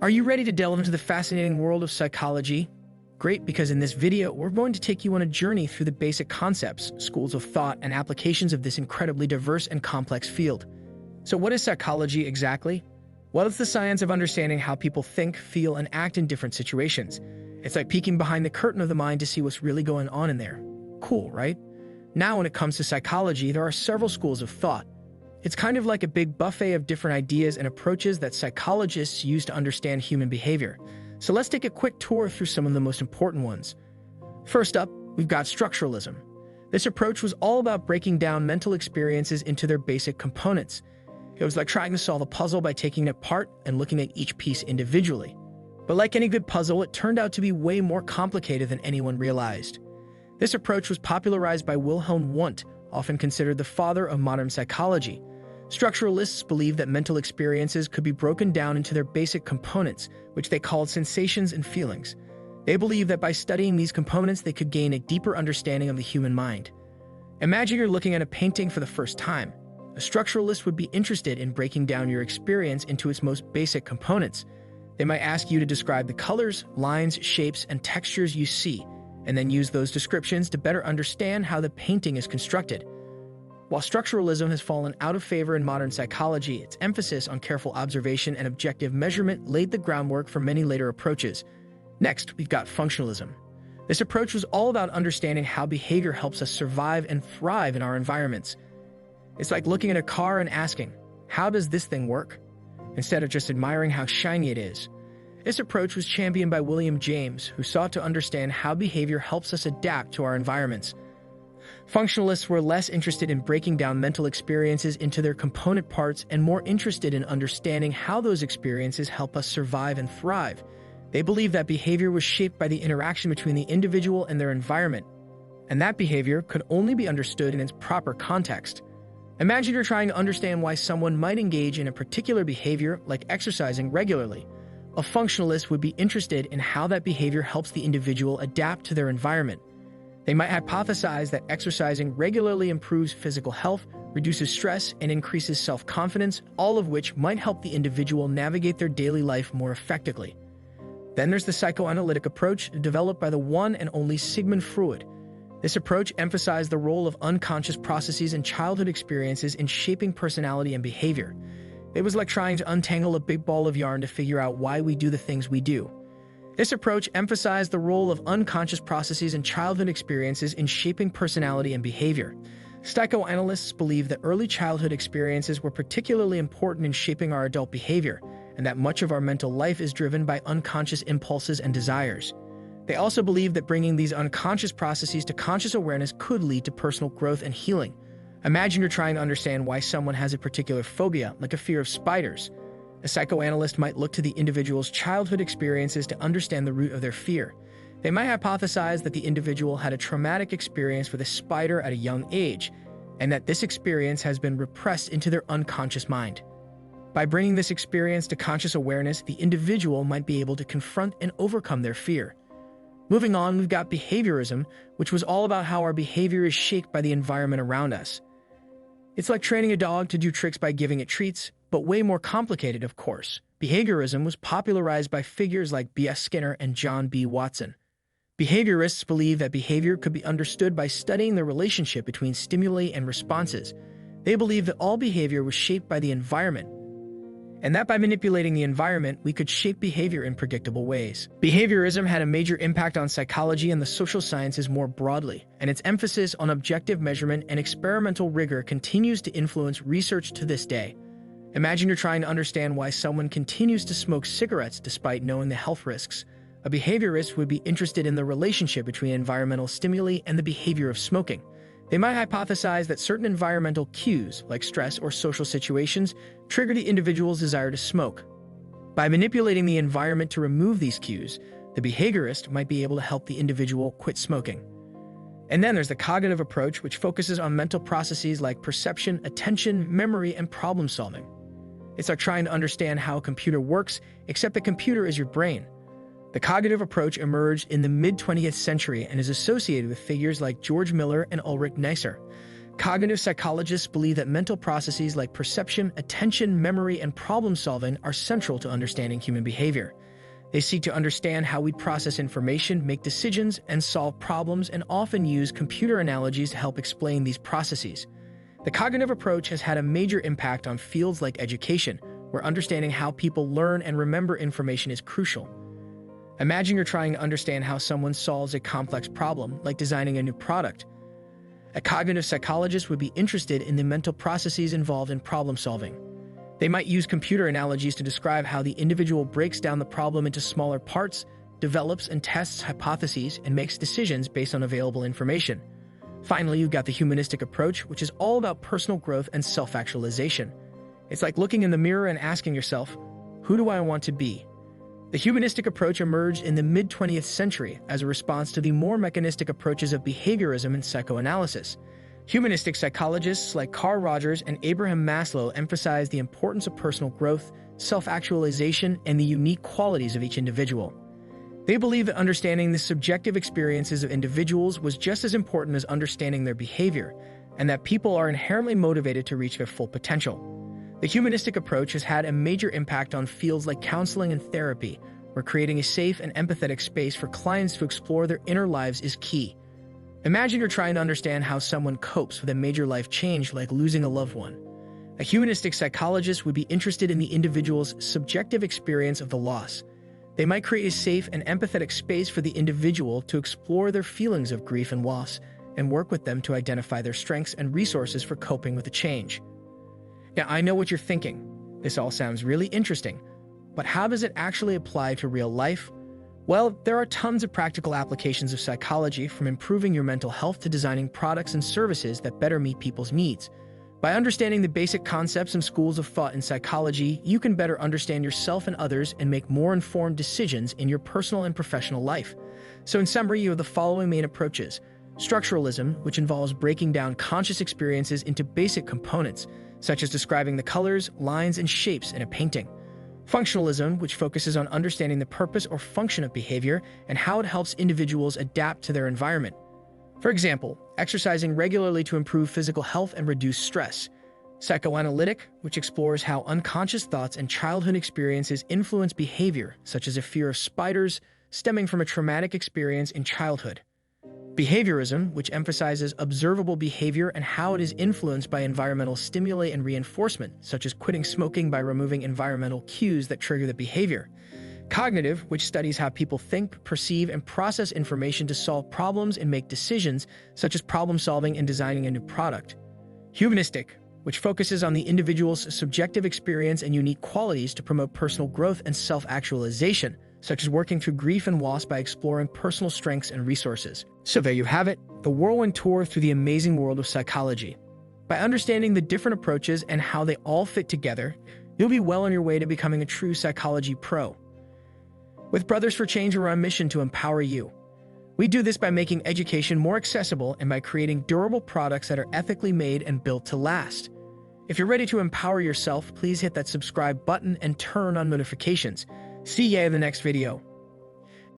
Are you ready to delve into the fascinating world of psychology? Great, because in this video, we're going to take you on a journey through the basic concepts, schools of thought, and applications of this incredibly diverse and complex field. So what is psychology exactly? Well, it's the science of understanding how people think, feel, and act in different situations. It's like peeking behind the curtain of the mind to see what's really going on in there. Cool, right? Now, when it comes to psychology, there are several schools of thought. It's kind of like a big buffet of different ideas and approaches that psychologists use to understand human behavior. So let's take a quick tour through some of the most important ones. First up, we've got structuralism. This approach was all about breaking down mental experiences into their basic components. It was like trying to solve a puzzle by taking it apart and looking at each piece individually. But like any good puzzle, it turned out to be way more complicated than anyone realized. This approach was popularized by Wilhelm Wundt, often considered the father of modern psychology. Structuralists believed that mental experiences could be broken down into their basic components, which they called sensations and feelings. They believed that by studying these components, they could gain a deeper understanding of the human mind. Imagine you're looking at a painting for the first time. A structuralist would be interested in breaking down your experience into its most basic components. They might ask you to describe the colors, lines, shapes, and textures you see, and then use those descriptions to better understand how the painting is constructed. While structuralism has fallen out of favor in modern psychology, its emphasis on careful observation and objective measurement laid the groundwork for many later approaches. Next, we've got functionalism. This approach was all about understanding how behavior helps us survive and thrive in our environments. It's like looking at a car and asking, how does this thing work? Instead of just admiring how shiny it is. This approach was championed by William James, who sought to understand how behavior helps us adapt to our environments. Functionalists were less interested in breaking down mental experiences into their component parts and more interested in understanding how those experiences help us survive and thrive. They believed that behavior was shaped by the interaction between the individual and their environment, and that behavior could only be understood in its proper context. Imagine you're trying to understand why someone might engage in a particular behavior, like exercising regularly. A functionalist would be interested in how that behavior helps the individual adapt to their environment. They might hypothesize that exercising regularly improves physical health, reduces stress, and increases self-confidence, all of which might help the individual navigate their daily life more effectively. Then there's the psychoanalytic approach developed by the one and only Sigmund Freud. This approach emphasized the role of unconscious processes and childhood experiences in shaping personality and behavior. It was like trying to untangle a big ball of yarn to figure out why we do the things we do. This approach emphasized the role of unconscious processes and childhood experiences in shaping personality and behavior. Psychoanalysts believe that early childhood experiences were particularly important in shaping our adult behavior, and that much of our mental life is driven by unconscious impulses and desires. They also believe that bringing these unconscious processes to conscious awareness could lead to personal growth and healing. Imagine you're trying to understand why someone has a particular phobia, like a fear of spiders. A psychoanalyst might look to the individual's childhood experiences to understand the root of their fear. They might hypothesize that the individual had a traumatic experience with a spider at a young age, and that this experience has been repressed into their unconscious mind. By bringing this experience to conscious awareness, the individual might be able to confront and overcome their fear. Moving on, we've got behaviorism, which was all about how our behavior is shaped by the environment around us. It's like training a dog to do tricks by giving it treats, but way more complicated, of course. Behaviorism was popularized by figures like B.S. Skinner and John B. Watson. Behaviorists believe that behavior could be understood by studying the relationship between stimuli and responses. They believe that all behavior was shaped by the environment, and that by manipulating the environment, we could shape behavior in predictable ways. Behaviorism had a major impact on psychology and the social sciences more broadly, and its emphasis on objective measurement and experimental rigor continues to influence research to this day. Imagine you're trying to understand why someone continues to smoke cigarettes despite knowing the health risks. A behaviorist would be interested in the relationship between environmental stimuli and the behavior of smoking. They might hypothesize that certain environmental cues, like stress or social situations, trigger the individual's desire to smoke. By manipulating the environment to remove these cues, the behaviorist might be able to help the individual quit smoking. And then there's the cognitive approach, which focuses on mental processes like perception, attention, memory, and problem solving. It's like trying to understand how a computer works, except the computer is your brain. The cognitive approach emerged in the mid-20th century and is associated with figures like George Miller and Ulrich Neisser. Cognitive psychologists believe that mental processes like perception, attention, memory, and problem-solving are central to understanding human behavior. They seek to understand how we process information, make decisions, and solve problems, and often use computer analogies to help explain these processes. The cognitive approach has had a major impact on fields like education, where understanding how people learn and remember information is crucial. Imagine you're trying to understand how someone solves a complex problem, like designing a new product. A cognitive psychologist would be interested in the mental processes involved in problem solving. They might use computer analogies to describe how the individual breaks down the problem into smaller parts, develops and tests hypotheses, and makes decisions based on available information. Finally, you've got the humanistic approach, which is all about personal growth and self-actualization. It's like looking in the mirror and asking yourself, who do I want to be? The humanistic approach emerged in the mid-20th century as a response to the more mechanistic approaches of behaviorism and psychoanalysis. Humanistic psychologists like Carl Rogers and Abraham Maslow emphasize the importance of personal growth, self-actualization, and the unique qualities of each individual. They believe that understanding the subjective experiences of individuals was just as important as understanding their behavior, and that people are inherently motivated to reach their full potential. The humanistic approach has had a major impact on fields like counseling and therapy, where creating a safe and empathetic space for clients to explore their inner lives is key. Imagine you're trying to understand how someone copes with a major life change like losing a loved one. A humanistic psychologist would be interested in the individual's subjective experience of the loss. They might create a safe and empathetic space for the individual to explore their feelings of grief and loss, and work with them to identify their strengths and resources for coping with the change. Now, I know what you're thinking. This all sounds really interesting, but how does it actually apply to real life? Well, there are tons of practical applications of psychology, from improving your mental health to designing products and services that better meet people's needs. By understanding the basic concepts and schools of thought in psychology, you can better understand yourself and others and make more informed decisions in your personal and professional life. So in summary, you have the following main approaches. Structuralism, which involves breaking down conscious experiences into basic components, such as describing the colors, lines, and shapes in a painting. Functionalism, which focuses on understanding the purpose or function of behavior and how it helps individuals adapt to their environment. For example, exercising regularly to improve physical health and reduce stress. Psychoanalytic, which explores how unconscious thoughts and childhood experiences influence behavior, such as a fear of spiders stemming from a traumatic experience in childhood. Behaviorism, which emphasizes observable behavior and how it is influenced by environmental stimuli and reinforcement, such as quitting smoking by removing environmental cues that trigger the behavior. Cognitive, which studies how people think, perceive, and process information to solve problems and make decisions, such as problem-solving and designing a new product. Humanistic, which focuses on the individual's subjective experience and unique qualities to promote personal growth and self-actualization, such as working through grief and loss by exploring personal strengths and resources. So there you have it, the whirlwind tour through the amazing world of psychology. By understanding the different approaches and how they all fit together, you'll be well on your way to becoming a true psychology pro. With Brothers for Change, we're on a mission to empower you. We do this by making education more accessible and by creating durable products that are ethically made and built to last. If you're ready to empower yourself, please hit that subscribe button and turn on notifications. See ya in the next video.